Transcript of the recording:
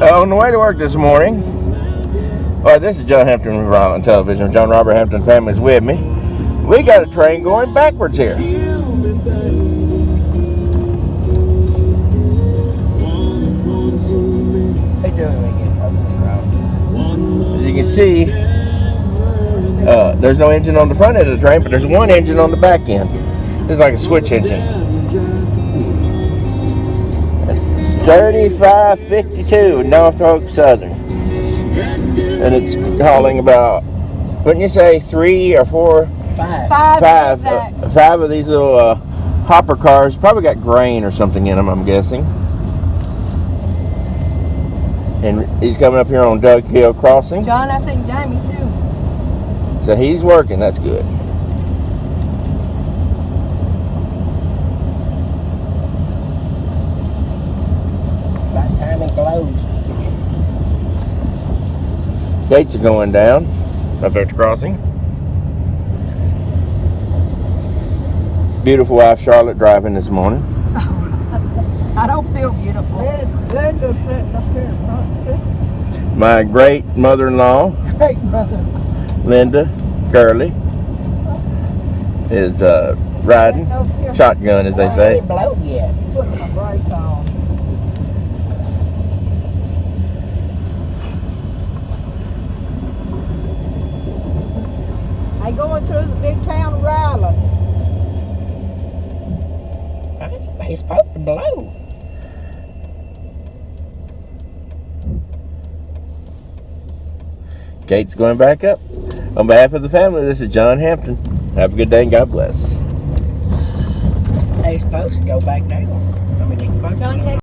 On the way to work this morning, this is John Hampton with Rhode Island Television. John Robert Hampton family's with me. We got a train going backwards here. They do it when you get over the road. As you can see, there's no engine on the front end of the train, but there's one engine on the back end. It's like a switch engine. 3552 Norfolk Southern. And it's hauling about, wouldn't you say 3 or 4? Five. Five of these little hopper cars. Probably got grain or something in them, I'm guessing. And he's coming up here on Doug Hill Crossing. John, I seen Jamie too. So he's working, that's good. About time it blows. Gates are going down up there at the crossing. Beautiful wife Charlotte driving this morning. I don't feel beautiful. Linda's sitting up here in front too. My great mother-in-law, Great mother. Linda Gurley, is riding shotgun, as they say. It blow yet. Putting my brake on. I going through the big town of Ryland. It's supposed to blow. Gates going back up. On behalf of the family, this is John Hampton. Have a good day and God bless. They're supposed to go back down. I mean, they're supposed to.